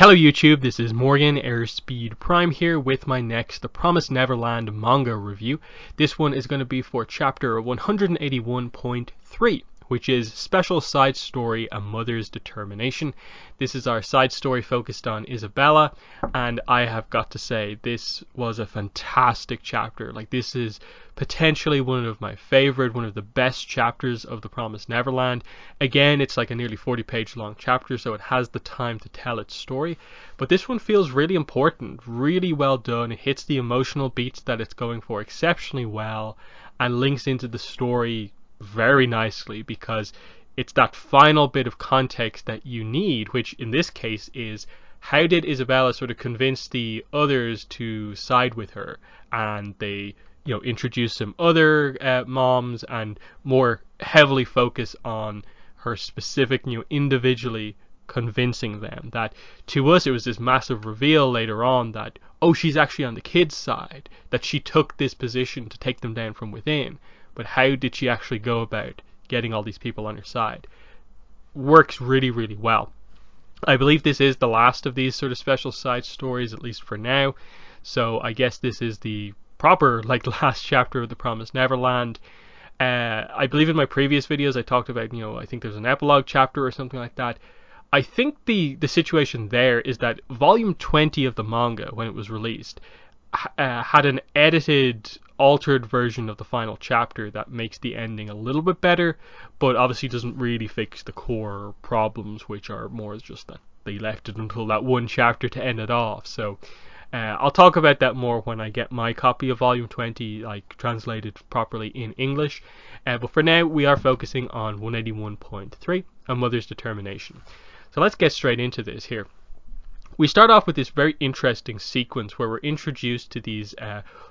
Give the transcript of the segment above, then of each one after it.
Hello YouTube, this is Morgan Airspeed Prime here with my next The Promised Neverland manga review. This one is going to be for chapter 181.3, which is Special Side Story, A Mother's Determination. This is our side story focused on Isabella, and I have got to say, this was a fantastic chapter. Like, this is potentially one of my favorite, one of the best chapters of The Promised Neverland. Again, it's like a nearly 40-page long chapter, so it has the time to tell its story. But this one feels really important, really well done. It hits the emotional beats that it's going for exceptionally well, and links into the story very nicely, because it's that final bit of context that you need, which in this case is, how did Isabella sort of convince the others to side with her? And they, introduce some other moms and more heavily focus on her specific, individually convincing them. That to us it was this massive reveal later on that, oh, she's actually on the kids' side, that she took this position to take them down from within. But how did she actually go about getting all these people on her side? Works really, really well. I believe this is the last of these sort of special side stories, at least for now. So I guess this is the proper, last chapter of The Promised Neverland. I believe in my previous videos I talked about, I think there's an epilogue chapter or something like that. I think the situation there is that volume 20 of the manga, when it was released, had an edited, altered version of the final chapter that makes the ending a little bit better, but obviously doesn't really fix the core problems, which are more just that they left it until that one chapter to end it off. So I'll talk about that more when I get my copy of volume 20 translated properly in English, but for now we are focusing on 181.3, A Mother's Determination. So let's get straight into this here. We start off with this very interesting sequence where we're introduced to these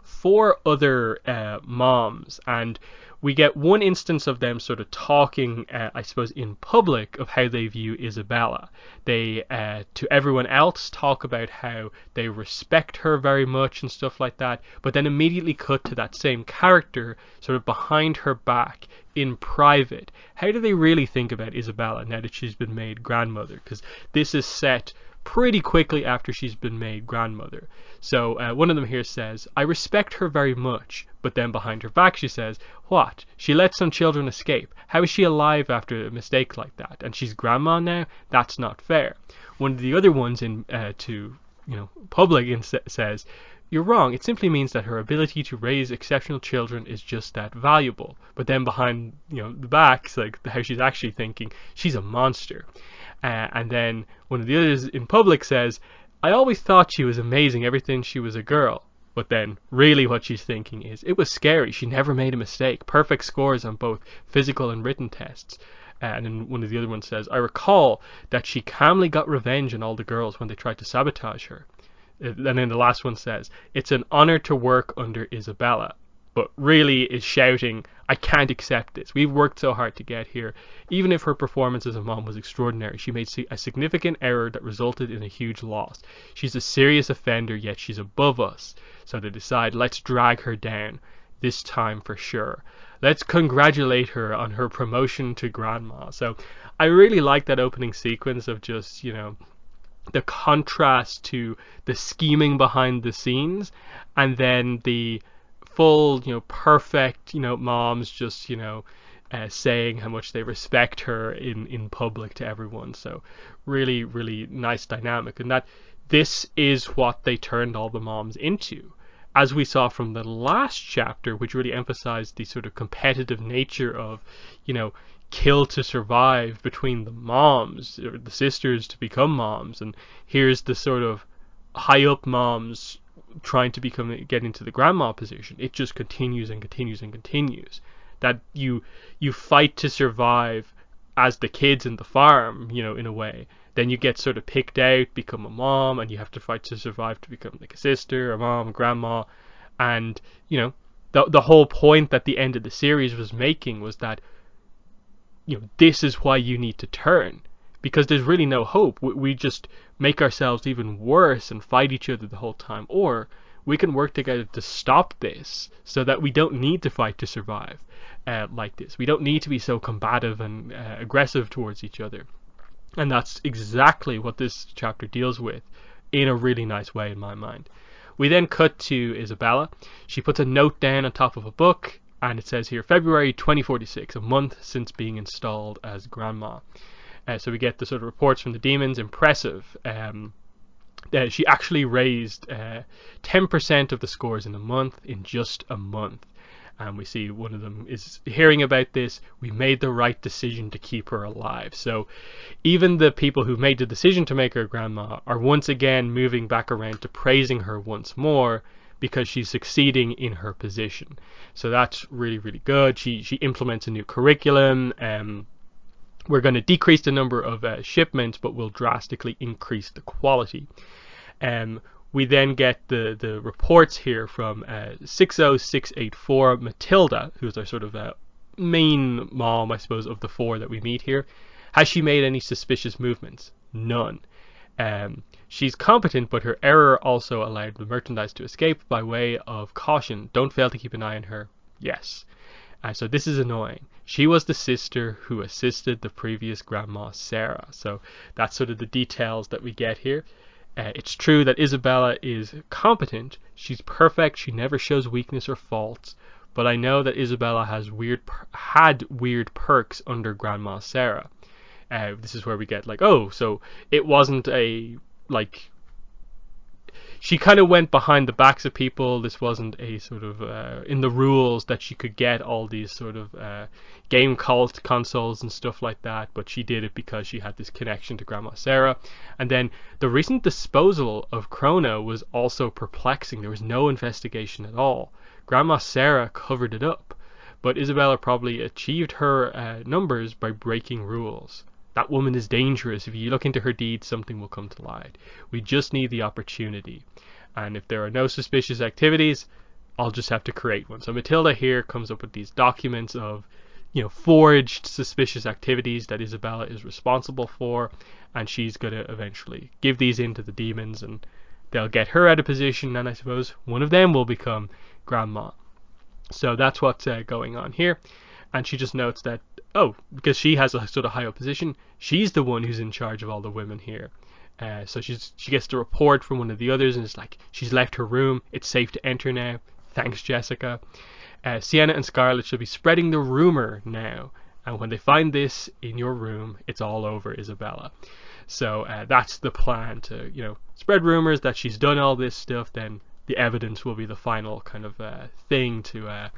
4 other moms, and we get one instance of them sort of talking, I suppose, in public of how they view Isabella. They, to everyone else, talk about how they respect her very much and stuff like that, but then immediately cut to that same character sort of behind her back in private. How do they really think about Isabella now that she's been made grandmother? Because this is set pretty quickly after she's been made grandmother. So one of them here says, I respect her very much, but then behind her back she says, what? She let some children escape. How is she alive after a mistake like that? And she's grandma now? That's not fair. One of the other ones in public says, you're wrong. It simply means that her ability to raise exceptional children is just that valuable. But then behind the back, it's like how she's actually thinking, she's a monster. And then one of the others in public says, I always thought she was amazing ever since she was a girl. But then really what she's thinking is, it was scary. She never made a mistake. Perfect scores on both physical and written tests. And then one of the other ones says, I recall that she calmly got revenge on all the girls when they tried to sabotage her. And then the last one says, it's an honor to work under Isabella. But really is shouting, I can't accept this. We've worked so hard to get here. Even if her performance as a mom was extraordinary, she made a significant error that resulted in a huge loss. She's a serious offender, yet she's above us. So they decide, let's drag her down. This time for sure. Let's congratulate her on her promotion to grandma. So I really like that opening sequence of just, the contrast to the scheming behind the scenes, and then the full, perfect, moms just, saying how much they respect her in public to everyone. So really, really nice dynamic. And that this is what they turned all the moms into. As we saw from the last chapter, which really emphasized the sort of competitive nature of, kill to survive between the moms, or the sisters to become moms. And here's the sort of high up moms trying to get into the grandma position. It just continues and continues and continues. That you fight to survive as the kids in the farm, in a way. Then you get sort of picked out, become a mom, and you have to fight to survive to become like a sister, a mom, a grandma. And, the whole point that the end of the series was making was that, this is why you need to turn. Because there's really no hope. We just make ourselves even worse and fight each other the whole time. Or we can work together to stop this so that we don't need to fight to survive like this. We don't need to be so combative and aggressive towards each other. And that's exactly what this chapter deals with in a really nice way in my mind. We then cut to Isabella. She puts a note down on top of a book, and it says here, February 2046, a month since being installed as grandma. So we get the sort of reports from the demons. Impressive. She actually raised 10% of the scores in a month, in just a month. And we see one of them is hearing about this. We made the right decision to keep her alive. So even the people who made the decision to make her grandma are once again moving back around to praising her once more, because she's succeeding in her position. So that's really, really good. She implements a new curriculum. We're going to decrease the number of shipments, but we'll drastically increase the quality. We then get the reports here from 60684, Matilda, who's our sort of main mom, I suppose, of the four that we meet here. Has she made any suspicious movements? None. She's competent, but her error also allowed the merchandise to escape. By way of caution, don't fail to keep an eye on her. Yes. So this is annoying. She was the sister who assisted the previous grandma, Sarah. So that's sort of the details that we get here. It's true that Isabella is competent. She's perfect. She never shows weakness or faults. But I know that Isabella had weird perks under Grandma Sarah. This is where we get like, oh, so it wasn't a, like, she kind of went behind the backs of people. This wasn't a sort of in the rules that she could get all these sort of game consoles and stuff like that, but she did it because she had this connection to Grandma Sarah. And then the recent disposal of Chrono was also perplexing. There was no investigation at all. Grandma Sarah covered it up, but Isabella probably achieved her numbers by breaking rules. That woman is dangerous. If you look into her deeds, something will come to light. We just need the opportunity. And if there are no suspicious activities, I'll just have to create one. So Matilda here comes up with these documents of, forged suspicious activities that Isabella is responsible for. And she's going to eventually give these in to the demons, and they'll get her out of position. And I suppose one of them will become grandma. So that's what's going on here. And she just notes that, because she has a sort of higher position, she's the one who's in charge of all the women here. So she gets the report from one of the others, and it's like, she's left her room. It's safe to enter now. Thanks, Jessica. Sienna and Scarlet should be spreading the rumor now. And when they find this in your room, it's all over, Isabella. So that's the plan, to, spread rumors that she's done all this stuff. Then the evidence will be the final kind of thing to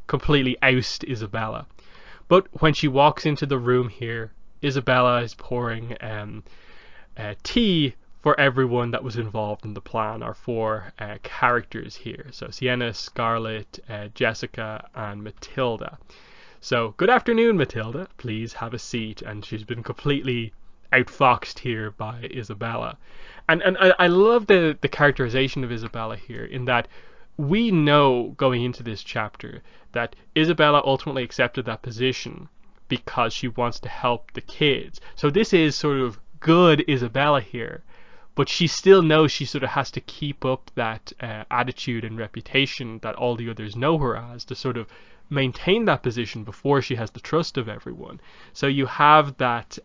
completely oust Isabella. But when she walks into the room here, Isabella is pouring tea for everyone that was involved in the plan, our four characters here. So Sienna, Scarlet, Jessica, and Matilda. So, good afternoon, Matilda. Please have a seat. And she's been completely outfoxed here by Isabella. And I love the characterization of Isabella here, in that we know going into this chapter that Isabella ultimately accepted that position because she wants to help the kids. So this is sort of good Isabella here, but she still knows she sort of has to keep up that attitude and reputation that all the others know her as, to sort of maintain that position before she has the trust of everyone. So you have that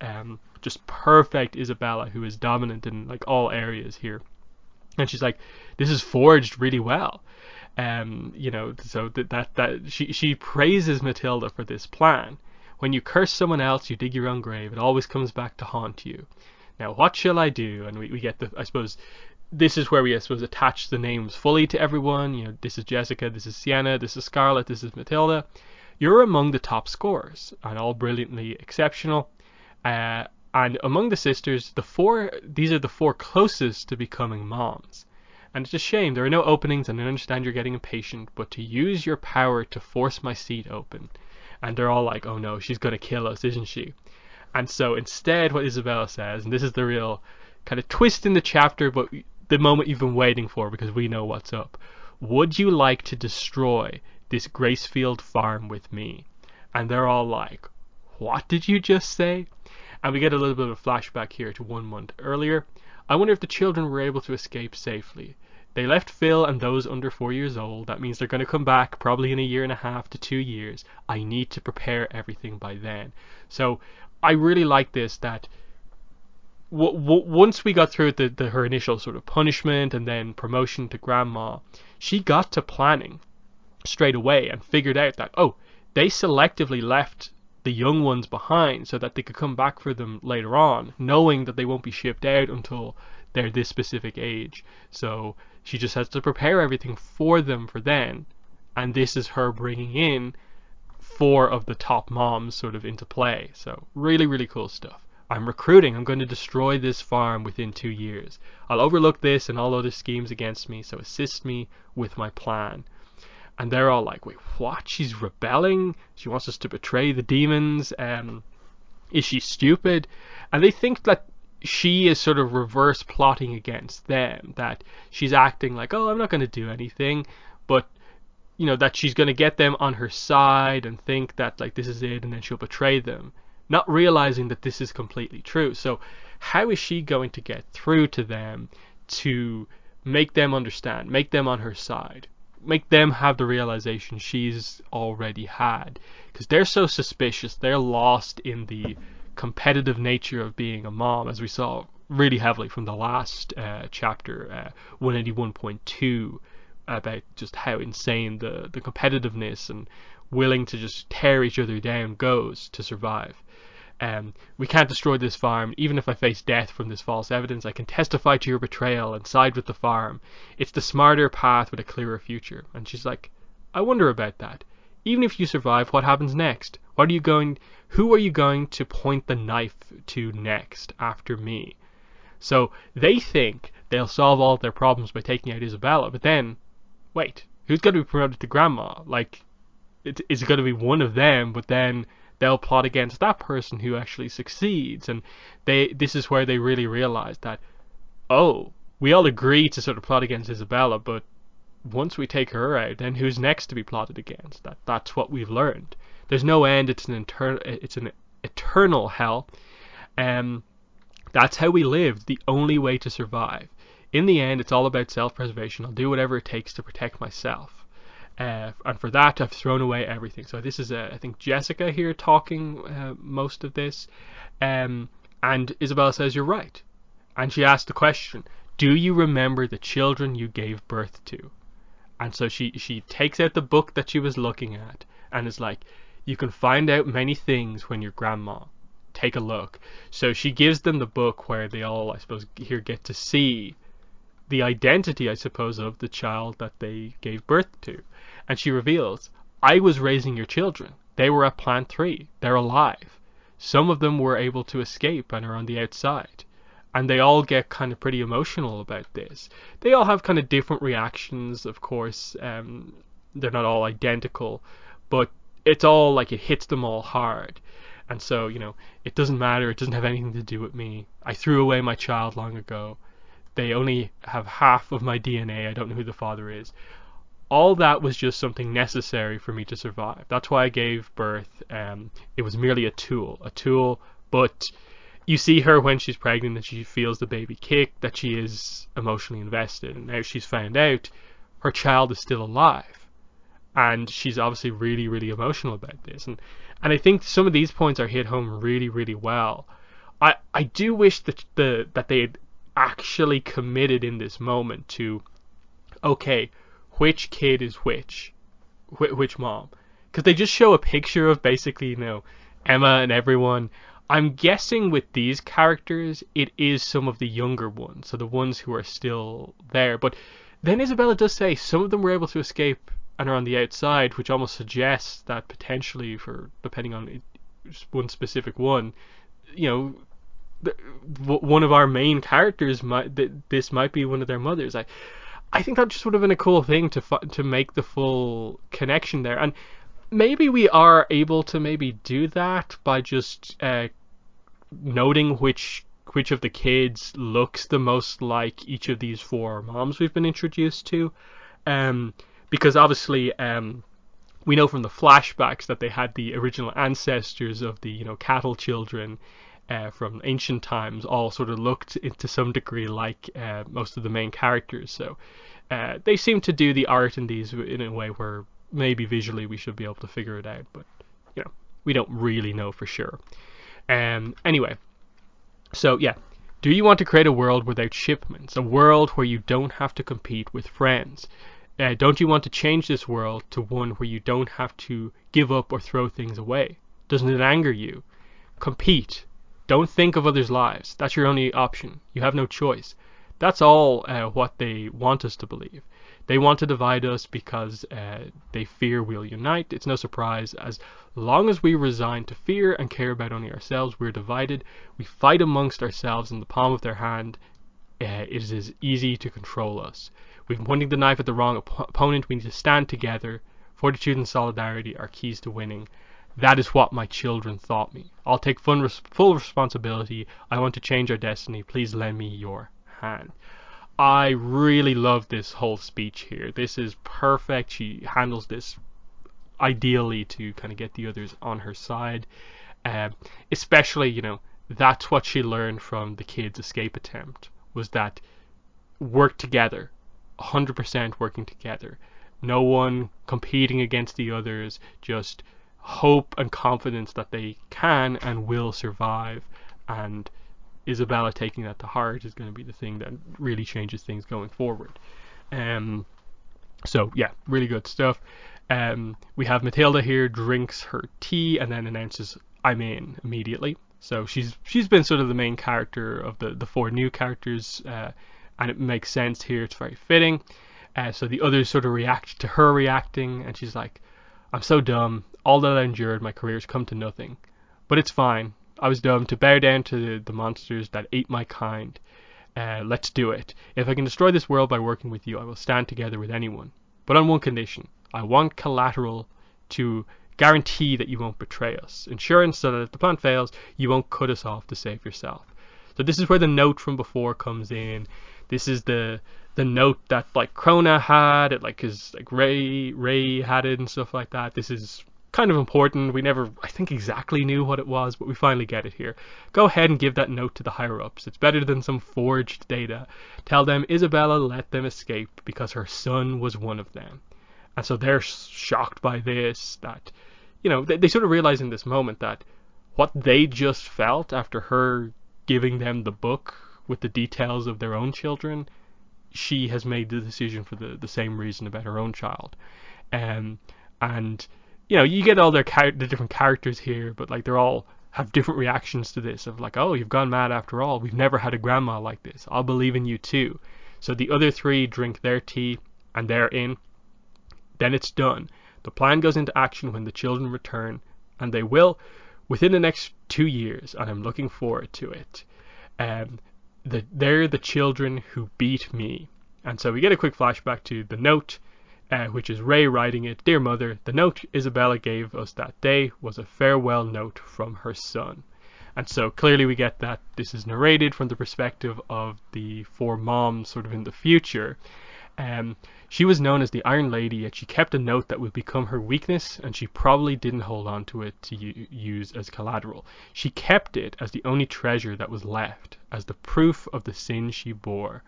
just perfect Isabella who is dominant in like all areas here. And she's like, this is forged really well. So that she praises Matilda for this plan. When you curse someone else, you dig your own grave. It always comes back to haunt you. Now, what shall I do? And we get I suppose, this is where we, attach the names fully to everyone. This is Jessica, this is Sienna, this is Scarlet, this is Matilda. You're among the top scorers, and all brilliantly exceptional. And among the sisters, these are the four closest to becoming moms. And it's a shame, there are no openings, and I understand you're getting impatient, but to use your power to force my seat open. And they're all like, oh no, she's going to kill us, isn't she? And so instead what Isabella says, and this is the real kind of twist in the chapter, but the moment you've been waiting for, because we know what's up. Would you like to destroy this Gracefield farm with me? And they're all like, what did you just say? And we get a little bit of a flashback here to 1 month earlier. I wonder if the children were able to escape safely. They left Phil and those under 4 years old. That means they're going to come back probably in 1.5 to 2 years. I need to prepare everything by then. So I really like this, that once we got through her initial sort of punishment and then promotion to grandma, she got to planning straight away and figured out that, oh, they selectively left the young ones behind so that they could come back for them later on, knowing that they won't be shipped out until they're this specific age. So she just has to prepare everything for them for then, and this is her bringing in 4 of the top moms sort of into play. So really, really cool stuff. I'm recruiting. I'm going to destroy this farm within 2 years. I'll overlook this and all other schemes against me, so assist me with my plan. And they're all like, wait, what? She's rebelling? She wants us to betray the demons? Is she stupid? And they think that she is sort of reverse plotting against them, that she's acting like, oh, I'm not going to do anything, but you know, that she's going to get them on her side and think that like this is it, and then she'll betray them, not realizing that this is completely true. So how is she going to get through to them to make them understand, make them on her side, make them have the realization she's already had? Because they're so suspicious, they're lost in the competitive nature of being a mom, as we saw really heavily from the last chapter, 181.2, about just how insane the competitiveness and willing to just tear each other down goes to survive. We can't destroy this farm. Even if I face death from this false evidence, I can testify to your betrayal and side with the farm. It's the smarter path with a clearer future. And she's like, I wonder about that. Even if you survive, what happens next? Who are you going to point the knife to next after me? So they think they'll solve all their problems by taking out Isabella, but then, wait, who's going to be promoted to grandma? Like, is it going to be one of them, but then they'll plot against that person who actually succeeds? And this is where they really realize that, oh, we all agree to sort of plot against Isabella, but once we take her out, then who's next to be plotted against? That's what we've learned. There's no end. It's an eternal hell. That's how we live. The only way to survive. In the end, it's all about self-preservation. I'll do whatever it takes to protect myself. And for that, I've thrown away everything. So this is, I think, Jessica here talking most of this. And Isabella says, you're right. And she asks the question, do you remember the children you gave birth to? And so she takes out the book that she was looking at and is like, you can find out many things when you're grandma. Take a look. So she gives them the book where they all, I suppose, here get to see the identity, I suppose, of the child that they gave birth to. And she reveals, I was raising your children. They were at Plant 3. They're alive. Some of them were able to escape and are on the outside. And they all get kind of pretty emotional about this. They all have kind of different reactions, of course. They're not all identical, but it's all like it hits them all hard. And so, you know, it doesn't matter. It doesn't have anything to do with me. I threw away my child long ago. They only have half of my DNA. I don't know who the father is. All that was just something necessary for me to survive. That's why I gave birth. It was merely a tool, but you see her when she's pregnant and she feels the baby kick, that she is emotionally invested. And now she's found out her child is still alive. And she's obviously really, really emotional about this. And I think some of these points are hit home really, really well. I do wish that they had actually committed in this moment to, okay, which kid is which mom? Because they just show a picture of basically, you know, Emma and everyone. I'm guessing with these characters, it is some of the younger ones, so the ones who are still there. But then Isabella does say some of them were able to escape and are on the outside, which almost suggests that potentially, for depending on one specific one, you know, one of our main characters this might be one of their mothers. I think that just would have been a cool thing to make the full connection there. And maybe we are able to maybe do that by just noting which of the kids looks the most like each of these 4 moms we've been introduced to. Because obviously we know from the flashbacks that they had the original ancestors of the, you know, cattle children from ancient times all sort of looked to some degree like most of the main characters. So they seem to do the art in these in a way where maybe visually we should be able to figure it out, but you know, we don't really know for sure. Anyway, so yeah, Do you want to create a world without shipments, a world where you don't have to compete with friends? Don't you want to change this world to one where you don't have to give up or throw things away? Doesn't it anger you? Compete. Don't think of others' lives. That's your only option. You have no choice. That's all what they want us to believe. They want to divide us because they fear we'll unite. It's no surprise. As long as we resign to fear and care about only ourselves, we're divided. We fight amongst ourselves in the palm of their hand. It is easy to control us. We've been pointing the knife at the wrong opponent. We need to stand together. Fortitude and solidarity are keys to winning. That is what my children taught me. I'll take full responsibility. I want to change our destiny. Please lend me your hand. I really love this whole speech here. This is perfect. She handles this ideally to kind of get the others on her side. Especially, you know, that's what she learned from the kids' escape attempt, was that work together, 100% working together. No one competing against the others, just hope and confidence that they can and will survive. And Isabella taking that to heart is going to be the thing that really changes things going forward. So yeah, really good stuff. We have Matilda here, drinks her tea and then announces, "I'm in," immediately. So she's been sort of the main character of the four new characters, and it makes sense here. It's very fitting. So the others sort of react to her reacting, and she's like, "I'm so dumb. All that I endured, my career's come to nothing. But it's fine. I was dumb to bow down to the monsters that ate my kind. Let's do it. If I can destroy this world by working with you, I will stand together with anyone. But on one condition. I want collateral to guarantee that you won't betray us. Insurance so that if the plan fails, you won't cut us off to save yourself." So this is where the note from before comes in. This is the note that like Krona had, it like his like Ray had it and stuff like that. This is kind of important. We never, I think, exactly knew what it was, but we finally get it here. Go ahead and give that note to the higher ups. It's better than some forged data. Tell them Isabella let them escape because her son was one of them. And so they're shocked by this, that, you know, they sort of realize in this moment that what they just felt after her giving them the book with the details of their own children, she has made the decision for the same reason about her own child. And you know, you get all the different characters here, but like they're all have different reactions to this, of like, "Oh, you've gone mad after all. We've never had a grandma like this. I'll believe in you too." So the other three drink their tea and they're in. Then it's done. The plan goes into action when the children return, and they will within the next 2 years, and I'm looking forward to it. They're the children who beat me. And so we get a quick flashback to the note, which is Ray writing it. "Dear Mother, the note Isabella gave us that day was a farewell note from her son." And so clearly we get that this is narrated from the perspective of the four moms sort of in the future. She was known as the Iron Lady, yet she kept a note that would become her weakness, and she probably didn't hold on to it to use as collateral. She kept it as the only treasure that was left, as the proof of the sin she bore.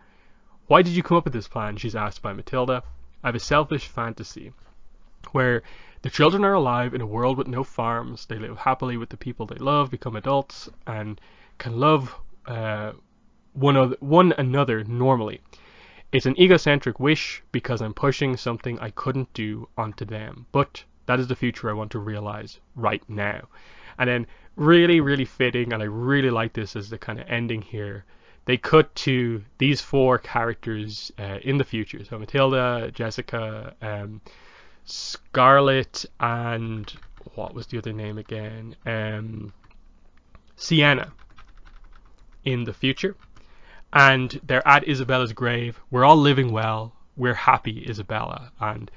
"Why did you come up with this plan?" she's asked by Matilda. "I have a selfish fantasy where the children are alive in a world with no farms. They live happily with the people they love, become adults, and can love one another normally. It's an egocentric wish because I'm pushing something I couldn't do onto them. But that is the future I want to realize right now." And then really, really fitting, and I really like this as the kind of ending here. They cut to these four characters in the future. So Matilda, Jessica, Scarlett, and what was the other name again? Sienna in the future. And they're at Isabella's grave. "We're all living well. We're happy, Isabella." And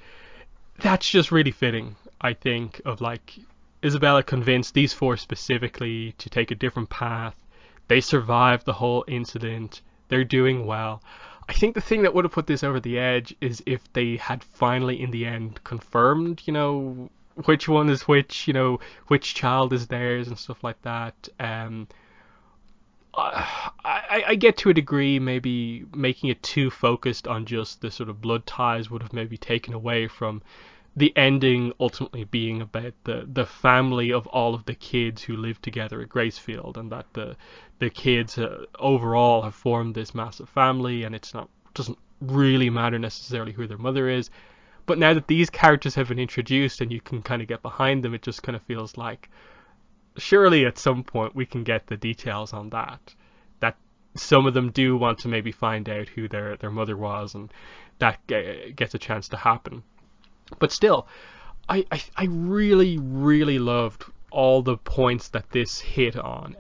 that's just really fitting, I think, of like Isabella convinced these four specifically to take a different path. They survived the whole incident. They're doing well. I think the thing that would have put this over the edge is if they had finally in the end confirmed, you know, which one is which, you know, which child is theirs and stuff like that. I get to a degree maybe making it too focused on just the sort of blood ties would have maybe taken away from the ending ultimately being about the family of all of the kids who live together at Gracefield, and that the kids overall have formed this massive family, and doesn't really matter necessarily who their mother is. But now that these characters have been introduced and you can kind of get behind them, it just kind of feels like surely at some point we can get the details on that some of them do want to maybe find out who their mother was, and that gets a chance to happen. But still, I really, really loved all the points that this hit on.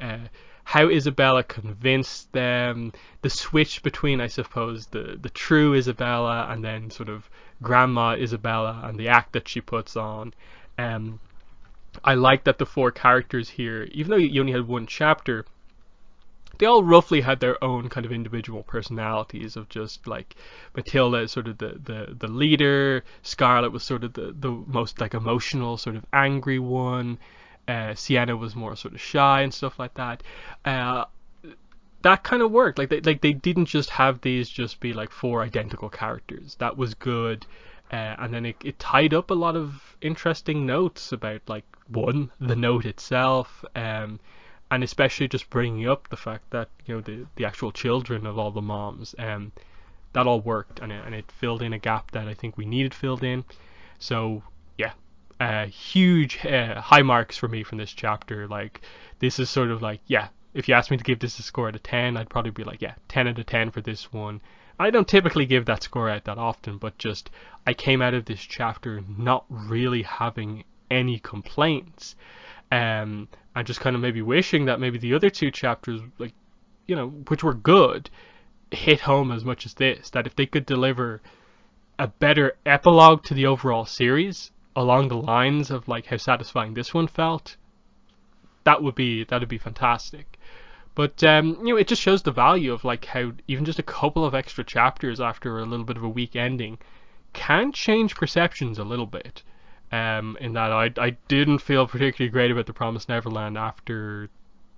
How Isabella convinced them, the switch between, I suppose, the true Isabella and then sort of Grandma Isabella, and the act that she puts on. I like that the 4 characters here, even though you only had 1 chapter, they all roughly had their own kind of individual personalities, of just like Matilda is sort of the leader, Scarlet was sort of the most like emotional, sort of angry one, Sienna was more sort of shy and stuff like that. That kind of worked. Like they didn't just have these just be like 4 identical characters. That was good. And then it tied up a lot of interesting notes about, like, one, the note itself, and especially just bringing up the fact that, you know, the actual children of all the moms, that all worked, and it filled in a gap that I think we needed filled in. So yeah, huge high marks for me from this chapter. Like, this is sort of like, yeah, if you asked me to give this a score out of 10, I'd probably be like, yeah, 10 out of 10 for this one. I don't typically give that score out that often, but just I came out of this chapter not really having any complaints. I'm just kind of maybe wishing that maybe the other 2 chapters, like, you know, which were good, hit home as much as this. That if they could deliver a better epilogue to the overall series along the lines of like how satisfying this one felt, that'd be fantastic. But you know, it just shows the value of like how even just a couple of extra chapters after a little bit of a weak ending can change perceptions a little bit. In that I didn't feel particularly great about The Promised Neverland after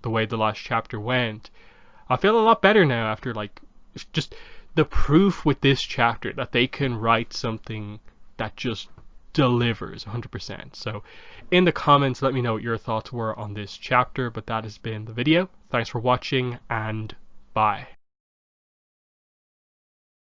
the way the last chapter went. I feel a lot better now after, like, just the proof with this chapter that they can write something that just delivers 100%. So in the comments, let me know what your thoughts were on this chapter. But that has been the video. Thanks for watching, and bye.